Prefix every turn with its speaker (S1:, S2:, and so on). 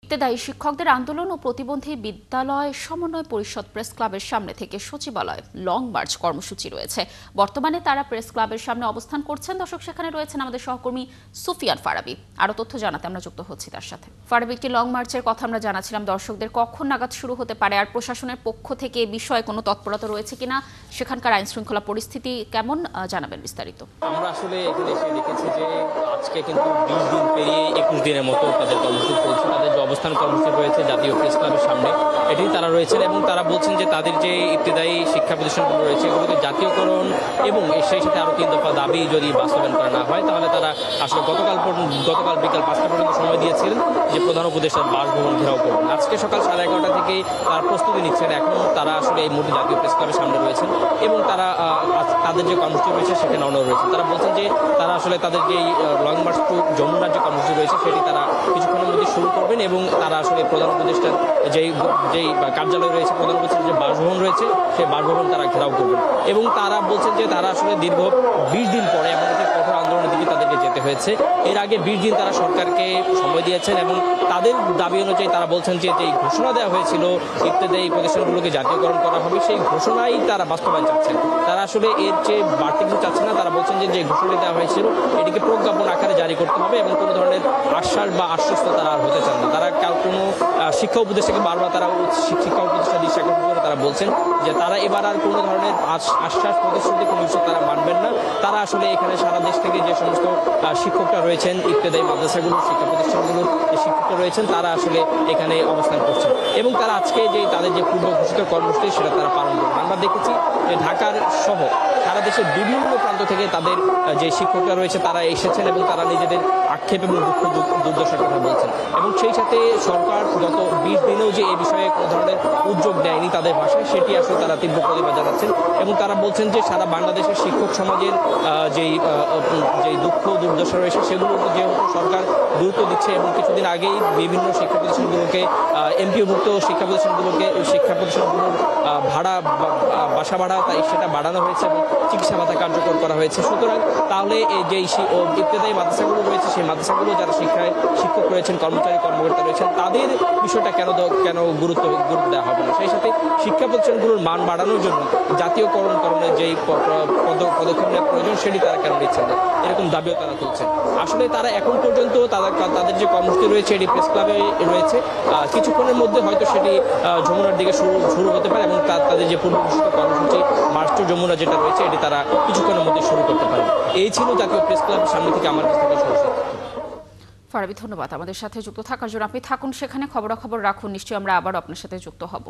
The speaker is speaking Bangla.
S1: ইত্তেদায়ী শিক্ষকদের আন্দোলন ও প্রতিবন্ধী বিদ্যালয় সমন্বয় পরিষদ প্রেস ক্লাবের সামনে থেকে সচিবালয় লং মার্চ কর্মসূচি রয়েছে। বর্তমানে তারা প্রেস ক্লাবের সামনে অবস্থান করছেন। দর্শক, সেখানে রয়েছেন আমাদের সহকর্মী সুফিয়ান ফারাবি। আরো তথ্য জানাতে আমরা যুক্ত হচ্ছি তার সাথে। ফারাবি, একটি লং মার্চের কথা আমরা জানাছিলাম দর্শকদের, কখন নাগাদ শুরু হতে পারে আর প্রশাসনের পক্ষ থেকে এ বিষয়ে কোনো তৎপরতা রয়েছে কিনা, সেখানকার আইন শৃঙ্খলা পরিস্থিতি কেমন, জানাবেন বিস্তারিত।
S2: আমরা আসলে এখানে এসে দেখেছি যে আজকে কিন্তু 20 দিন পেরিয়ে 21 দিনের মতো তাদের কর্মসূচি চলছে। তাদের যে অবস্থান কর্মসূচি রয়েছে জাতীয় প্রেস ক্লাবের সামনে, এটি তারা রয়েছেন এবং তারা বলছেন যে তাদের যে ইবতেদায়ী শিক্ষা প্রতিষ্ঠানগুলো রয়েছে এগুলোকে জাতীয়করণ এবং সেই সাথে আরও 3 দফা দাবি যদি বাস্তবায়ন করা না হয় তাহলে তারা আসলে গতকাল বিকাল 5টা পর্যন্ত সময় দিয়েছিলেন যে প্রধান উপদেষ্টার বাসভবন ঘেরাও করবেন। আজকে সকাল 11:30 থেকে তারা প্রস্তুতি নিচ্ছেন। এখন তারা আসলে এই মুহূর্তে জাতীয় প্রেস ক্লাবের সামনে রয়েছেন এবং তারা তাদের যে কর্মসূচি রয়েছে সেখানে অনড় রয়েছে। তারা বলছেন যে তারা আসলে তাদের যে লং মার্চ টু যমুনার যে কর্মসূচি রয়েছে সেটি তারা কিছুক্ষণের মধ্যে শুরু করবেন এবং তারা আসলে প্রধান উপদেষ্টার যেই কার্যালয় রয়েছে, প্রধান উপদেষ্টার যে বাসভবন রয়েছে সেই বাসভবন তারা ঘেরাও করবেন এবং তারা বলছেন যে তারা আসলে দীর্ঘ 20 দিন পরে এমন একটি কঠোর আন্দোলনের দিকে তাদেরকে যেতে হয়েছে। এর আগে 20 দিন তারা সরকারকে সময় দিয়েছেন এবং তাদের দাবি অনুযায়ী তারা বলছেন যে যেই ঘোষণা দেওয়া হয়েছিল ইবতেদায়ী প্রতিষ্ঠানগুলোকে জাতীয়করণ করা হবে সেই ঘোষণাই তারা বাস্তবায়ন চাচ্ছেন। তারা আসলে এর চেয়ে বাড়তি কিছু চাচ্ছে না। তারা বলছেন যে ঘোষণা দেওয়া হয়েছিল এটিকে প্রজ্ঞাপন আকারে জারি করতে হবে এবং কোনো ধরনের আশ্বাস বা আশ্বস্ত তারা আর হতে চান না। তারা কোনো শিক্ষা উপদেষ্টাকে বারবার তারা শিক্ষা উপদেষ্টা দৃষ্টি আকর্ষণ করে তারা বলছেন যে তারা এবার আর কোনো ধরনের আশ্বাস প্রতিশ্রুতি কোনো কিছু তারা মানবেন না। তারা আসলে এখানে সারা দেশ থেকে যে সমস্ত শিক্ষকরা রয়েছেন ইবতেদায়ী মাদ্রাসাগুলোর শিক্ষা প্রতিষ্ঠানগুলোর যে শিক্ষকরা রয়েছেন তারা আসলে এখানে অবস্থান করছেন এবং তারা আজকে যে তাদের যে পূর্ব ঘোষিত কর্মসূচি সেটা তারা পালন করবেন। আমরা দেখেছি যে ঢাকার সহ সারা দেশের বিভিন্ন প্রান্ত থেকে তাদের যে শিক্ষকরা রয়েছে তারা এসেছেন এবং তারা নিজেদের আক্ষেপ এবং দুঃখ দুর্দশার কথা বলছেন এবং সেই সাথে সরকার গত 20 দিনেও যে এই বিষয়ে কোনো ধরনের উদ্যোগ নেয়নি তাদের ভাষায়, সেটি আসলে তারা তীব্র প্রতিবাদ জানাচ্ছেন এবং তারা বলছেন যে সারা বাংলাদেশের শিক্ষক সমাজের যেই দুঃখ দুর্দশা রয়েছে সেগুলোকে যেহেতু সরকার গুরুত্ব দিচ্ছে এবং কিছুদিন আগেই বিভিন্ন শিক্ষা প্রতিষ্ঠানগুলোকে এমপিওভুক্ত শিক্ষা প্রতিষ্ঠানগুলোর বাসা ভাড়া তাই সেটা বাড়ানো হয়েছে এবং চিকিৎসা ভাতা কার্যকর করা হয়েছে। সুতরাং তাহলে যে ইবতেদায়ী মাদ্রাসাগুলো রয়েছে সেই মাদ্রাসাগুলো যারা শিক্ষক রয়েছেন, কর্মকর্তা রয়েছেন তাদের বিষয়টা কেন গুরুত্ব দেওয়া হবে না। সেই সাথে শিক্ষা প্রতিষ্ঠানগুলোর মান বাড়ানোর জন্য জাতীয়করণের যেই পদক্ষেপ নেওয়া প্রয়োজন সেটি তারা কেন নিচ্ছেন না, এরকম দাবিও তারা তুলছেন। আসলে তারা এখন পর্যন্ত তাদের যে কর্মসূচি রয়েছে এটি প্রেস ক্লাবে রয়েছে। কিছুক্ষণের মধ্যে হয়তো সেটি যমুনার দিকে শুরু হতে পারে এবং তাদের যে পূর্ব ঘোষিত কর্মসূচি মার্চ টু যমুনা যেটা রয়েছে এটি তারা কিছুক্ষণের মধ্যে শুরু করতে পারে। এই ছিল জাতীয় প্রেস ক্লাবের সামনে থেকে আমার কাছ থেকে সরাসরি।
S1: ফারাবি, ধন্যবাদ আমাদের সাথে যুক্ত থাকার জন্য। আপনি থাকুন সেখানে, খবরাখবর রাখুন, নিশ্চয়ই আমরা আবার আপনার সাথে যুক্ত হব।